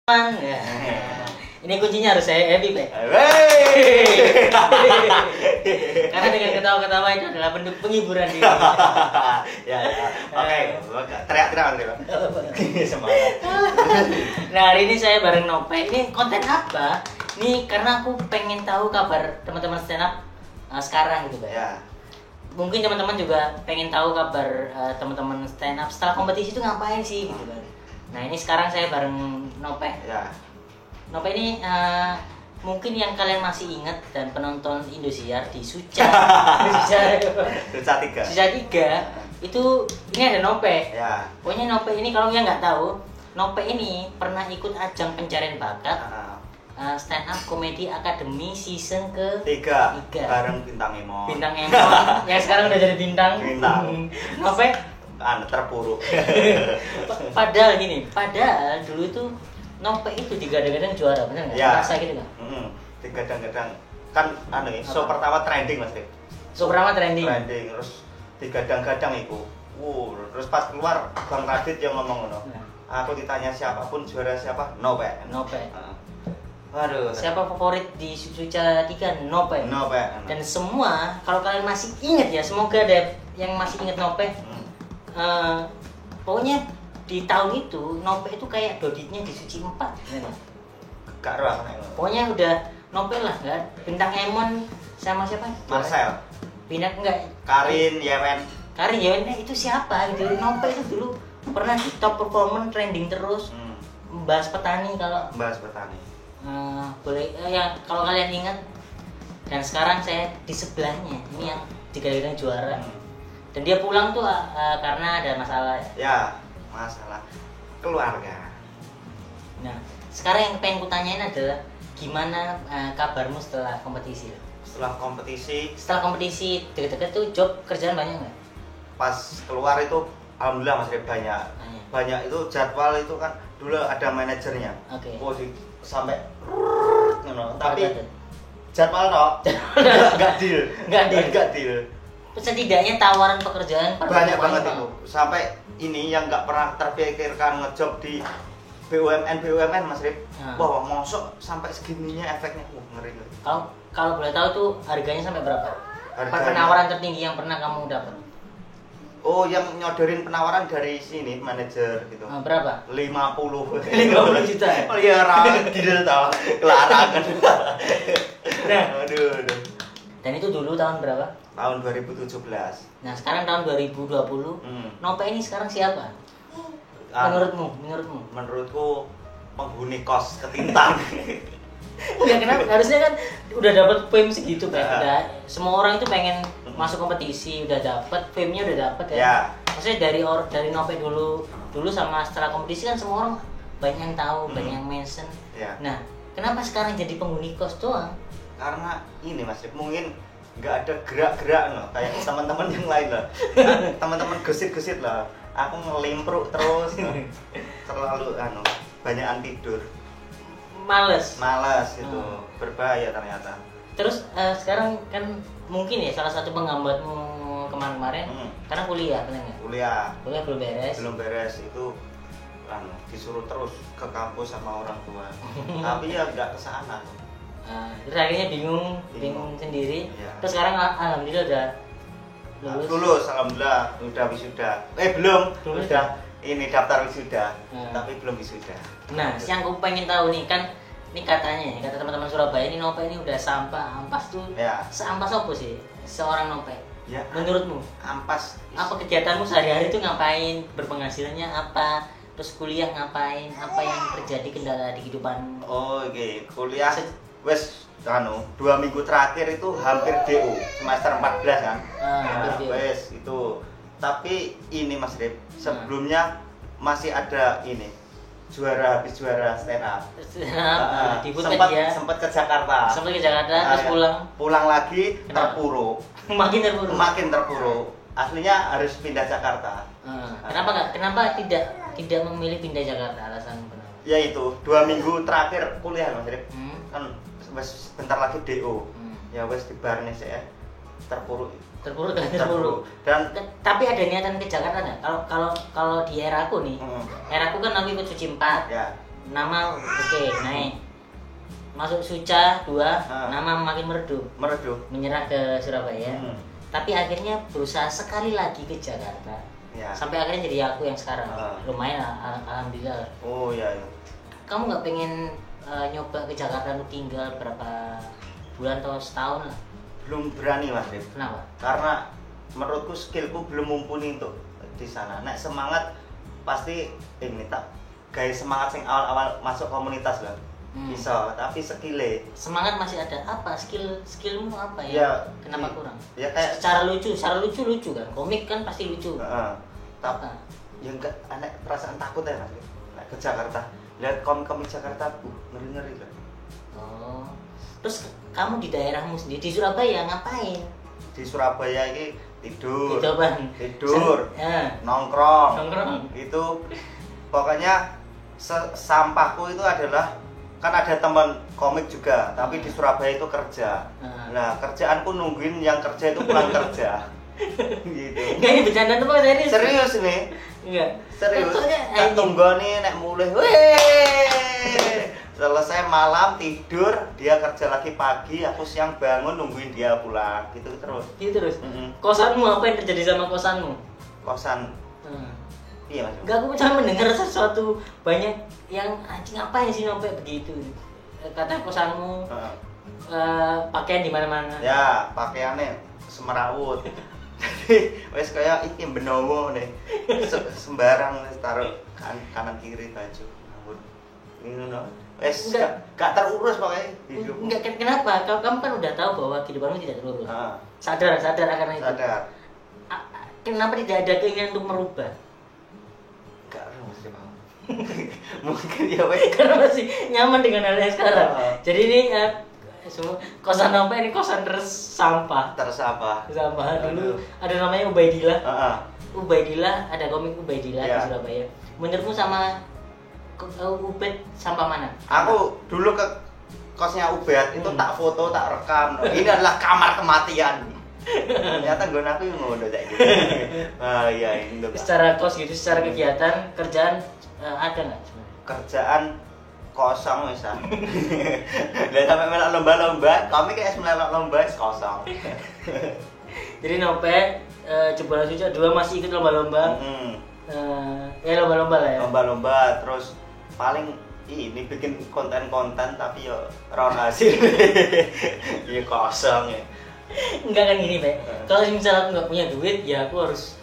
Ya. Ini kuncinya harus saya happy, Pak. Karena dengan ketawa-ketawa itu adalah bentuk penghiburan diri. Ya. Oke, teriak-teriak nanti, Pak. Semangat. Nah, hari ini saya bareng Nope. Ini konten apa? Ini karena aku pengen tahu kabar teman-teman stand up sekarang gitu, Pak. Ya. Mungkin teman-teman juga pengen tahu kabar teman-teman stand up setelah kompetisi itu ngapain sih gitu, Pak. Nah, ini sekarang saya bareng Nope. Ya. Nope ini mungkin yang kalian masih ingat dan penonton Indosiar di Suca Suca 3. Suca 3 itu ini ada Nope. Ya. Pokoknya Nope ini kalau yang nggak tahu, Nope ini pernah ikut ajang pencarian bakat stand up comedy academy season Tiga. Tiga. Bareng Bintang Emon. Bintang Emon yang sekarang udah jadi bintang. Nope terpuruk. Padahal dulu itu Nope itu digadang-gadang juara, benar nggak? Ya. Rasa gitu nggak? Digadang-gadang kan show pertama trending Mas Rik. So pertama trending. Terus digadang-gadang itu. Terus pas keluar Bang Radit yang ngomong ngono. Aku ditanya siapapun juara siapa? Nope. Waduh. Siapa favorit di Suca 3? Nope. Dan semua kalau kalian masih ingat ya, semoga ada yang masih ingat Nope. Pokoknya di tahun itu Nope itu kayak Doditnya di Suci 4. Gak roh. Pokoknya udah Nope lah, kan? Bintang Emon sama siapa? Marcel. Bintang enggak? Karin, Yewen. Karin Yewen itu siapa gitu? Nope itu dulu pernah di top performance trending terus. Membahas petani kalau Bahas petani. boleh ya kalau kalian ingat. Dan sekarang saya di sebelahnya ini yang digadang-gadang juara. Dan dia pulang tuh karena ada masalah. Ya, masalah keluarga. Nah, sekarang yang pengen kutanyain adalah gimana kabarmu setelah kompetisi? Setelah kompetisi Deket-deket tuh job kerjaan banyak nggak? pas keluar itu alhamdulillah Mas Rik banyak itu jadwal itu kan dulu ada manajernya. Oke. Sampai tapi jadwal toh enggak deal. Setidaknya tawaran pekerjaan Banyak banget itu. Sampai ini yang nggak pernah terpikirkan ngejob di BUMN Mas Rik. Wah, mosok sampai segininya efeknya. Ngeri. Kalau boleh tahu tuh harganya sampai berapa? Harganya. Penawaran tertinggi yang pernah kamu dapat? Oh, yang nyodorin penawaran dari sini manajer gitu. Berapa? 50 juta. Oh iya, deal tau. Kelarangan. Nah, aduh. Dan itu dulu tahun berapa? Tahun 2017. Nah, sekarang tahun 2020. Nope ini sekarang siapa? Menurutmu? Menurutku penghuni kos ketintang. Ya kenapa? Harusnya kan udah dapat fame segitu kan. Udah semua orang itu pengen masuk kompetisi, udah dapat fame-nya udah dapat ya. Maksudnya dari Nope dulu sama setelah kompetisi kan semua orang banyak yang tahu, banyak yang mention. Nah, kenapa sekarang jadi penghuni kos doang? Karena ini Mas, mungkin nggak ada gerak-gerak loh kayak teman-teman yang lain lah. Teman-teman gesit-gesit lah. Aku ngelimpruk terus. Terlalu banyakan tidur. Males itu berbahaya ternyata. Terus sekarang kan mungkin ya salah satu penghambatmu kemarin karena kuliah, benar nggak? Kuliah belum beres itu disuruh terus ke kampus sama orang tua. Tapi ya nggak kesana. Terus akhirnya bingung sendiri. Terus sekarang alhamdulillah udah lulus alhamdulillah, udah wisuda. Belum. Udah ini daftar wisuda, tapi belum wisuda. Nah, yang aku pengen tahu nih kan, ini katanya kata teman-teman Surabaya ini Nope ini udah sampah ampas tuh. Seampas apa sih seorang Nope? Ya. Menurutmu? Ampas. Apa kegiatanmu sehari-hari itu ngapain? Berpenghasilannya apa? Terus kuliah ngapain? Apa yang terjadi kendala di kehidupan? Oke. Kuliah wes 2 minggu terakhir itu hampir DO semester 14 kan. Wes itu. Tapi ini Mas Rip, sebelumnya masih ada ini habis juara stand up. Sempat ke Jakarta. Terus pulang lagi. Terpuruk. Makin terpuruk. Aslinya harus pindah Jakarta. Kenapa tidak memilih pindah Jakarta? Alasan kenapa? Ya itu 2 minggu terakhir kuliah Mas Rip. Kan wes bentar lagi DO. Ya wes dibarne saya terpuruk. Dan tapi ada niatan ke Jakarta nggak? Kalau di era aku nih, era aku kan aku ikut Suci 4. nama oke, naik. Masuk Suca 2, nama makin meredup. Menyerah ke Surabaya. Tapi akhirnya berusaha sekali lagi ke Jakarta. Ya. Sampai akhirnya jadi aku yang sekarang. Lumayan alhamdulillah. Oh iya. Kamu nggak pengen nyoba ke Jakarta untuk tinggal berapa bulan atau setahun lah? Belum berani Mas Rip. Kenapa? Karena menurutku skillku belum mumpuni untuk di sana. Nek semangat pasti ini tak kayak semangat sing awal-awal masuk komunitas lah. Bisa, tapi skillnya semangat masih ada. Apa skillmu apa ya? Kenapa kurang? Ya kayak secara lucu kan. Komik kan pasti lucu. Tapi ya enggak aneh perasaan takut ya Mas. Nek ke Jakarta, lihat komik Jakarta, ngeri-ngeri kan. Oh. Terus kamu di daerahmu sendiri di Surabaya ngapain? Di Surabaya ini tidur, nongkrong. Itu pokoknya sampahku itu adalah kan ada teman komik juga, tapi di Surabaya itu kerja. Nah, kerjaanku nungguin yang kerja itu pulang kerja. Gitu. Enggak, ini bercanda tuh Pak, serius. Serius nih. Enggak. Serius. Tak tunggu nih nek mulai. Weh. Selesai malam tidur, dia kerja lagi pagi, aku siang bangun nungguin dia pulang. Gitu terus. Gitu terus. Kosanmu apa yang terjadi sama kosanmu? Kosan. Iya Mas. Enggak, aku cuma mendengar sesuatu banyak yang anjing apa yang sih sampai begitu. Kata kosanmu pakaian di mana-mana. Ya, pakaiannya semerawut. Jadi wes kayak iki benowo nih. Sembarang taruh kanan kiri baju. Ampun. Ini no. Wes gak terurus pokoknya hidup. Enggak, kenapa? Kamu kan udah tahu bahwa kehidupanmu tidak terurus. Sadar akan itu. Sadar. Kenapa tidak ada keinginan untuk merubah? Mungkin ya wes karena masih nyaman dengan hal yang sekarang. Jadi ini kosan apa ini kosan tersampah. Dulu ada namanya Ubaidillah. Ubaidillah, ada komik Ubaidillah di Surabaya. Menurutmu sama Ubed sampah mana? Aku dulu ke kosnya Ubed itu tak foto, tak rekam. Ini adalah kamar kematian. Ternyata gue aku yang ngono kayak gitu. Iya ini. Secara kos gitu, secara kegiatan kerjaan ada nggak sebenarnya? Kerjaan kosong misal. Dan sampai melok lomba-lomba, kami kayak melok lomba kosong. Jadi Nope Jebolan Suca 2 masih ikut lomba-lomba. Ya lomba-lomba lah ya. Lomba-lomba terus paling ini bikin konten-konten tapi ya ron hasil. Iya kosong ya. Enggak kan gini, Pak. Kalau misalnya aku nggak punya duit, ya aku harus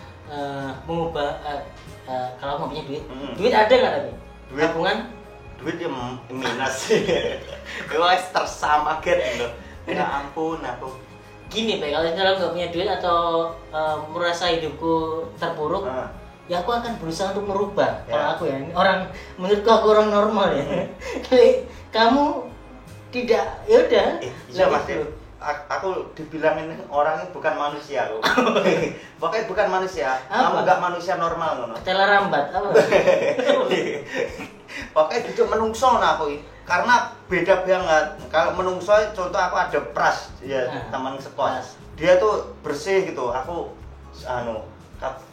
mengubah. Kalau aku nggak punya duit ada nggak tapi? Duit tabungan? Duit ya minus. Gue tersama gitu. Ya ampun aku. Gini, Pak. Kalau misalnya aku nggak punya duit atau merasa hidupku terpuruk, ya aku akan berusaha untuk merubah. Kalau aku ya, menurutku aku orang normal ya. Kamu tidak, ya udah. Iya Mas. Aku dibilangin orangnya bukan manusia loh. Pokoknya bukan manusia. Kamu enggak manusia normal ngono. Ketela rambat apa? Pokoknya duduk menungso nah aku. Karena beda banget. Kalau menungso contoh aku ada Pras ya, teman sekos. Dia tuh bersih gitu. Aku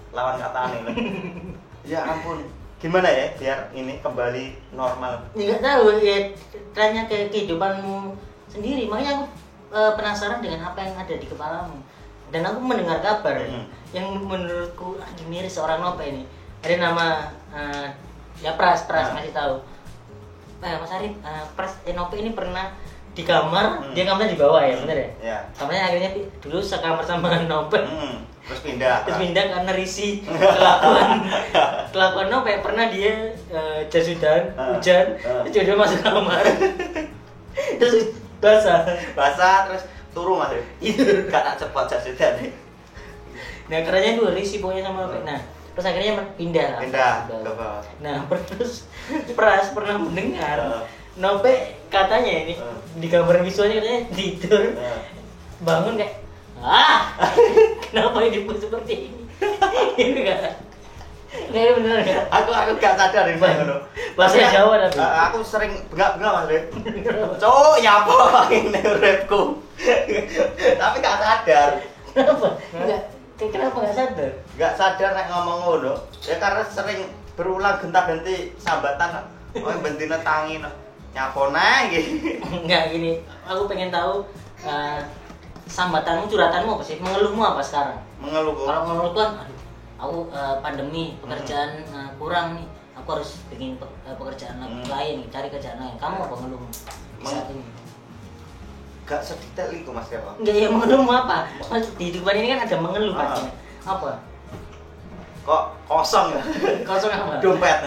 lawan katanya. Ya ampun. Gimana ya biar ini kembali normal? Enggak tahu ya, tanya ke kehidupanmu sendiri. Makanya aku penasaran dengan apa yang ada di kepalamu. Dan aku mendengar kabar yang menurutku miris seorang Nope ini. Ada nama ya Pras ngasih tahu. Mas Arif, Nope ini pernah di kamar, dia kamarnya di bawah ya, bener ya? Iya. Kamarnya akhirnya dulu sekamar sama Nope. Terus pindah karena risih kelakuan Nope. Pernah dia jas hujan, terus dia masuk kamar. Terus basah terus turu Mas. Itu gak tak cepat jas hujan. Nah, kerennya dulu risih pokoknya sama Nope. Nah, terus akhirnya pindah ke bawah. Nah, terus Pras pernah mendengar Nope katanya ini di gambar visualnya katanya tidur bangun kayak kenapa hidupku seperti ini? Ini kan kayak bener gak? Aku gak sadar ini Bang. Bahasa Jawa tapi aku sering bengak-bengak Mas Rip. Cuk, nyapa ini uripku. Tapi gak sadar. Kenapa gak sadar? Gak sadar nek ngomong ngono. Ya karena sering berulang gonta-ganti sambatan Oh bentina tangi nyapona gitu. Enggak gini, aku pengen tahu sambatanmu, curhatanmu apa sih? Mengeluhmu apa sekarang? Mengeluh. Kalau mengeluh kan, aduh, aku pandemi pekerjaan kurang nih, aku harus bikin pekerjaan lain, cari kerjaan lain. Kamu apa mengeluhmu saat ini? Gak sedetail itu Mas ya Pak? Enggak, ya mengeluhmu apa? Di kehidupan ini kan ada mengeluh pastinya. Apa? Kok kosong ya? Kosong apa? Dompet.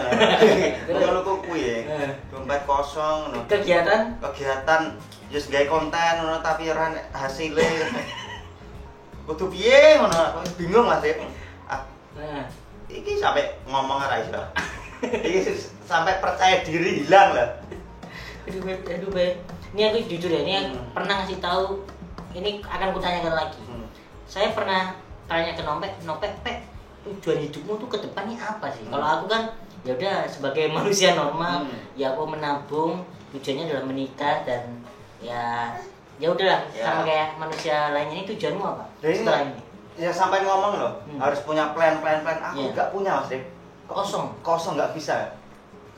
Mengeluh kok kuwi ya. Dompet kosong ngono. Kegiatan just gawe konten ngono tapi ora hasile. Kudu piye ngono? Bingung Mas ya. Iki sampai ngomong ora iso. Iki sampai percaya diri hilang lah. Aduh, ini aku jujur ya, ini pernah ngasih tahu, ini akan kutanyakan lagi. Saya pernah tanya ke Nopek, tujuan hidupmu tuh ke depannya apa sih? Kalau aku kan, ya udah sebagai manusia normal, ya aku menabung, tujuannya adalah menikah dan ya udahlah sama kayak manusia lainnya. Ini tujuanmu apa? Setelah ini? Ya sampai ngomong loh, harus punya plan. Aku nggak punya Mas Rik. Kosong nggak bisa.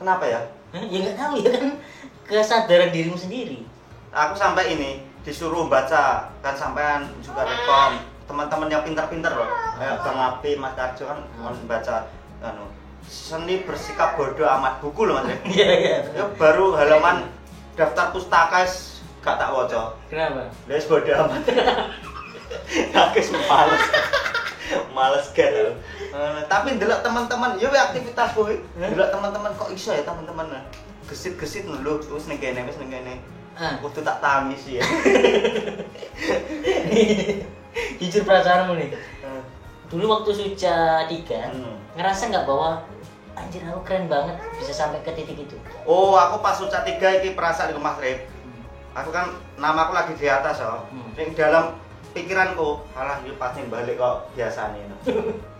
Kenapa ya? Ya nggak tahu ya kan. Kesadaran dirimu sendiri. Aku sampai ini disuruh baca kan sampean juga rekom teman-teman yang pintar-pintar loh kayak Bang Abi, Mas Karjo kan baca seni bersikap bodoh amat buku loh Mas. Iya. Ya baru halaman daftar pustaka gak tak waca. Kenapa? Les bodoh amat. Aku males kan. Tapi ndelok teman-teman, yo aktivitas kowe. Ndelok teman-teman kok iso ya teman-teman. Gesit-gesit lho terus ning kene wis ning kene. Kudu tak tangis ya. Jujur perasaanmu nih. Dulu waktu Suca 3 ngerasa nggak bahwa anjir aku keren banget bisa sampai ke titik itu. Oh, aku pas Suca 3 iki perasaan iku Mas Rip. Aku kan namaku lagi di atas ning dalam pikiranku, alah iki pasti balik kok biasane.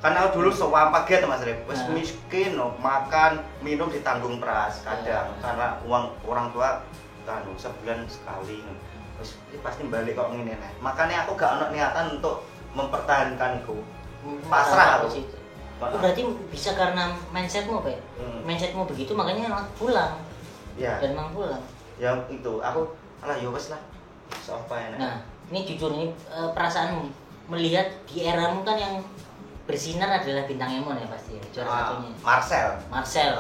Karena aku dulu sewampah gitu Mas Rip. Wis miskin makan, minum ditanggung pras kadang karena uang orang tua kan sebulan sekali. Wis pasti balik kok ngene nek. Makanya aku gak ono niatan untuk mempertahankanku. Pasrah aku. Berarti bisa karena mindsetmu Pak. Mindsetmu begitu makanya pulang. Ya. Dan memang pulang. Ya itu aku alah ya wis lah. Sopo enak. Nah, ini jujur ini perasaanmu melihat di eramu kan yang bersinar adalah bintang Emon ya pasti ya, juara satunya. Marcel.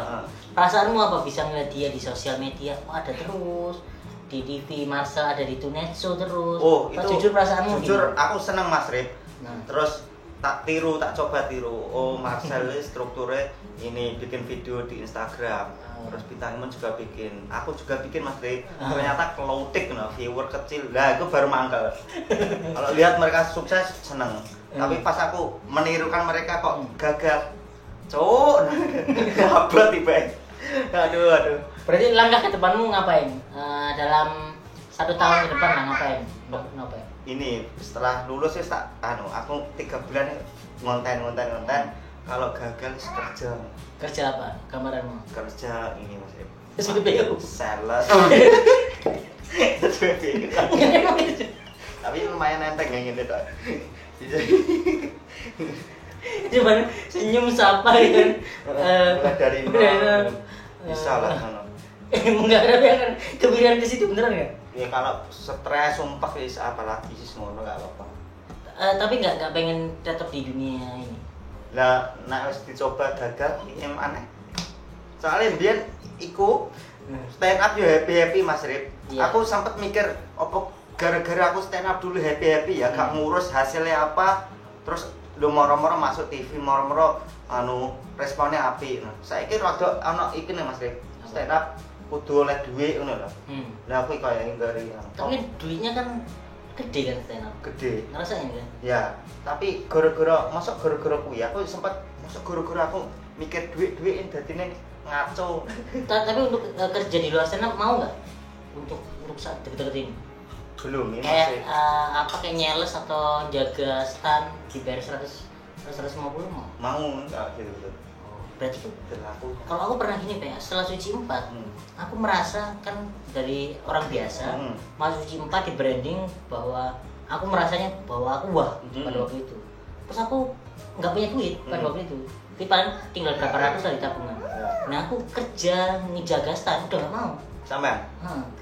Perasaanmu apa bisa ngeliat dia di sosial media? Oh, ada terus di TV Marcel ada di Tonight Show terus. Oh, itu jujur perasaanmu. Jujur aku seneng Mas Rip. Terus tak coba tiru. Oh, Marcel strukturnya ini bikin video di Instagram. Terus bintang Emon juga bikin. Aku juga bikin Mas Rip. Ternyata kelautik viewer kecil. Lah itu baru mangkel. Kalau lihat mereka sukses seneng. Tapi pas aku menirukan mereka kok gagal. Cuk. Abot tiba. Aduh. Berarti langkah ke depanmu ngapain? Dalam 1 tahun ke depan ngapain? Ini setelah lulus ya aku 3 bulan ngonten. Kalau gagal kerja. Kerja apa? Gambaranmu? Kerja ini Mas Rip. SPBU. Sales. Tapi lumayan enteng yang ini tuh. Cuman senyum sapa kan. Dari bisa lah kan. Enggak ada yang kepikiran ke situ beneran enggak? Ya kalau stres sumpah wis apalagi sih ngono enggak apa-apa. Tapi enggak pengen tetap di dunia ini. Lah nek wis dicoba gagal iki aneh. Soalnya mbiyen iku stand up ya happy Mas Rip. Yeah. Aku sempet mikir opo gara-gara aku stand up dulu happy ya gak ngurus hasilnya apa terus lu moro-moro masuk TV moro-moro responnya apik. Saiki rada ana iki nih Mas Rip. Stand up kudu oleh duit ngono lho. Lah aku kaya nggari. Tapi duitnya kan gede kan stand up. Gede. Ngerasain kan? Ya, tapi gara-gara kuwi aku sempat gara-gara aku mikir duit dadine ngaco. Tapi untuk kerja di luar stand up mau enggak? Untuk saat deket-deket ini? Belum ini kayak kayak nyales atau jaga stand dibayar 150 mau? Mau enggak gitu. Berarti kalau aku pernah gini Pak, setelah Suci 4 aku merasa kan dari orang biasa masuk Suci 4 di branding bahwa aku merasanya bahwa aku wah pada waktu itu. Terus aku nggak punya duit pada waktu itu, tapi paling tinggal berapa ratus lah di tabungan. Nah aku kerja ngejaga stand udah gak mau. Sampai?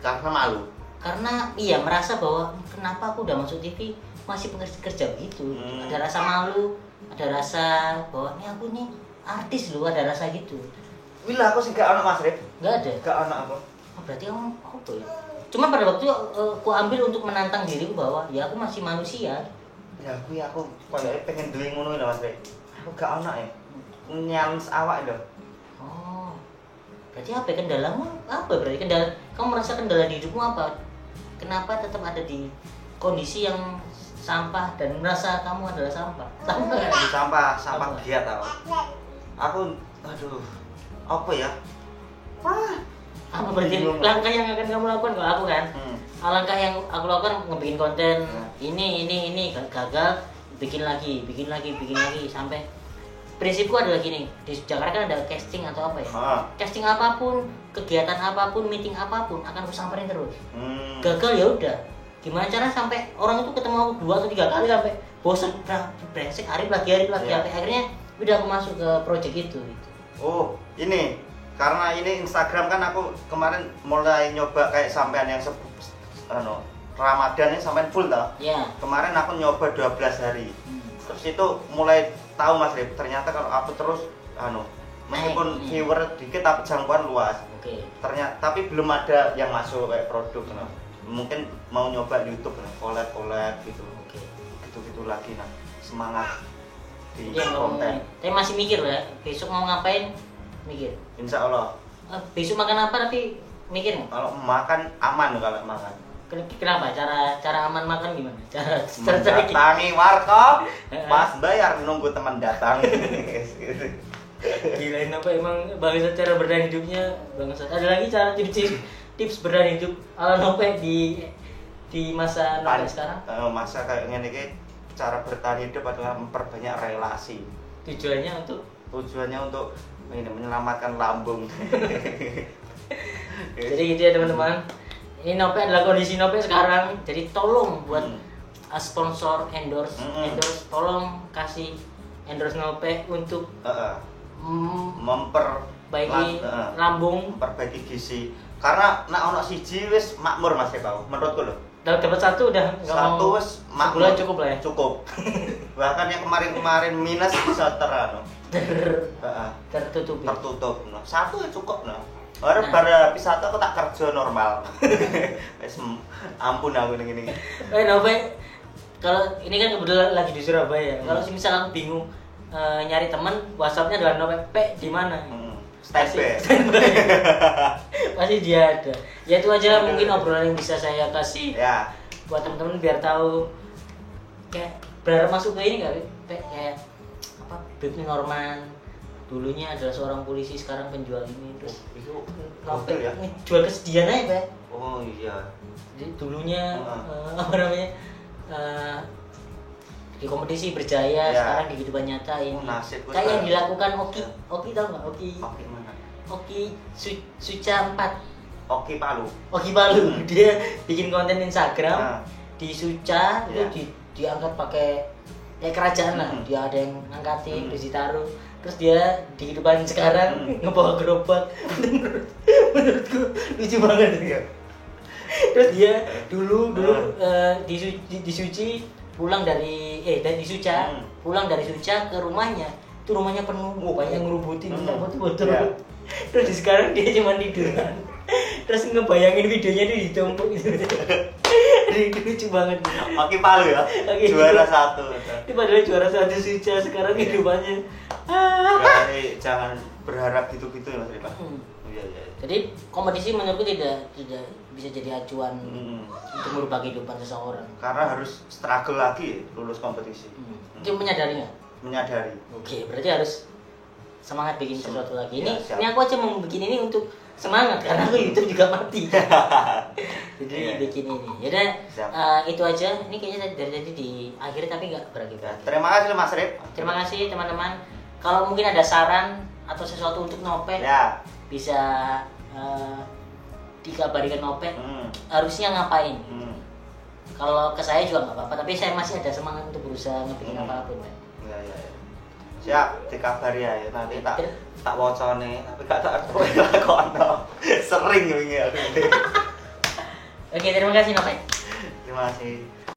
Karena malu? Karena iya merasa bahwa kenapa aku udah masuk TV masih kerja begitu. Ada rasa malu, ada rasa bahwa ini aku nih artis loh, ada rasa gitu. Wila aku sih gak anak Mas Rip. Gak ada? Gak anak aku. Oh, berarti kamu apa ya? Cuma pada waktu aku ambil untuk menantang diriku bahwa ya aku masih manusia. Ya aku kayak pengen duwe ngono lho Mas Rip. Aku gak anak ya. Nyans awak lho. Oh. Berarti apa kendalamu? Apa berarti kendala? Kamu merasa kendala di hidupmu apa? Kenapa tetap ada di kondisi yang sampah dan merasa kamu adalah sampah? Sampah giat aku. Aduh. Apa ya? Apa berarti langkah yang akan kamu lakukan kalau aku kan? Langkah yang aku lakukan ngebikin konten ini gagal, bikin lagi sampai prinsipku adalah gini, di Jakarta kan ada casting atau apa ya? Casting apapun, kegiatan apapun, meeting apapun akan aku samperin terus. Gagal ya udah. Gimana cara sampai orang itu ketemu aku 2 atau 3 kali sampai bosan, brengsek, hari lagi sampai akhirnya udah aku masuk ke project itu gitu. Oh, ini karena ini Instagram kan aku kemarin mulai nyoba kayak sampean yang Ramadan ini sampean full tau? Iya. Kemarin aku nyoba 12 hari. Terus itu mulai tahu Mas Rip, ternyata kalau aku terus meskipun viewer dikit tapi jangkauan luas. Ternyata tapi belum ada yang masuk kayak produk mungkin mau nyoba YouTube collab gitu. Gitu lagi semangat di konten. Tapi masih mikir ya, besok mau ngapain? Mikir. Insya Allah. Besok makan apa tapi mikir nggak? Kalau makan aman kalau makan. Kenapa? Cara aman makan gimana? Cara datangi warkop, pas bayar nunggu teman datang. Gilain apa emang bangsa cara bertahan hidupnya bangsa. Ada lagi cara tips bertahan hidup ala Nope di masa Nope sekarang? Masa kayak gini cara bertahan hidup adalah memperbanyak relasi. Tujuannya untuk ini menyelamatkan lambung. Jadi gitu ya teman-teman. Ini Nope adalah kondisi Nope sekarang. Jadi tolong buat sponsor endorse, tolong kasih endorse Nope untuk memperbaiki lambung, memperbaiki gizi. Karena ono siji wis makmur Mas Eko, menurutku loh. Dapat 1 udah enggak mau. 1 wis makmur cukup lah ya. Cukup. Bahkan yang kemarin minus bisa tertutup. 1 ya cukup nah. Bar wisata aku tak kerja normal. Wis ampun aku ngene. Nope. Kalau ini kan kebetulan lagi di Surabaya. Kalau misalnya aku bingung nyari teman, WhatsApp-nya adalah Nope di mana? Standby. Pasti dia ada. Ya itu aja mungkin obrolan yang bisa saya kasih. Ya. Buat teman-teman biar tahu kayak berharap masuk ke ini enggak? Kayak apa? Bib Norman dulunya adalah seorang polisi, sekarang penjual ini terus itu Nope ya? Jual kesedihan aja, Pak. Oh iya. Jadi dulunya apa namanya? Di kompetisi berjaya, sekarang di kehidupan nyata ini kayak yang dilakukan Oki tau nggak? Oki Suca 4. Oki Palu. Dia bikin konten Instagram di Suca itu diangkat pakai kerajaan lah. Dia ada yang angkatin, terus ditaruh. Terus dia di kehidupan sekarang ngebawa gerobak. Menurutku lucu banget ya. Terus dia dulu di Suci pulang dari Suca, pulang dari Suca ke rumahnya, itu rumahnya penuh, banyak yang ngerubutin botol-botol. Terus sekarang dia cuma tiduran, terus ngebayangin videonya dia ditumpuk gitu. Lucu banget. Oki Palu ya, juara 1. Itu padahal juara 1 Suca, sekarang kehidupannya. Jangan berharap gitu-gitu ya Mas Rifa. Iya. Jadi kompetisi menurutku tidak bisa jadi acuan untuk merubah kehidupan seseorang. Karena harus struggle lagi lulus kompetisi. Itu menyadari nggak? Menyadari. Oke, berarti harus semangat bikin sesuatu lagi. Ini aku aja mau bikin ini untuk semangat karena aku YouTube juga mati. Jadi bikin ini. Yaudah, itu aja. Ini kayaknya dari tadi di akhir tapi nggak berakhir. Terima kasih Mas Rip. Terima kasih teman-teman. Kalau mungkin ada saran atau sesuatu untuk Nope, bisa dikabari ke Nope. Harusnya ngapain? Kalau ke saya juga nggak apa-apa. Tapi saya masih ada semangat untuk berusaha ngebikin apapun. Ya. Siap, dikabari ya nanti tak wacane, tapi gak tak lakono. Sering wingi aku. Oke, terima kasih Novek. Terima kasih.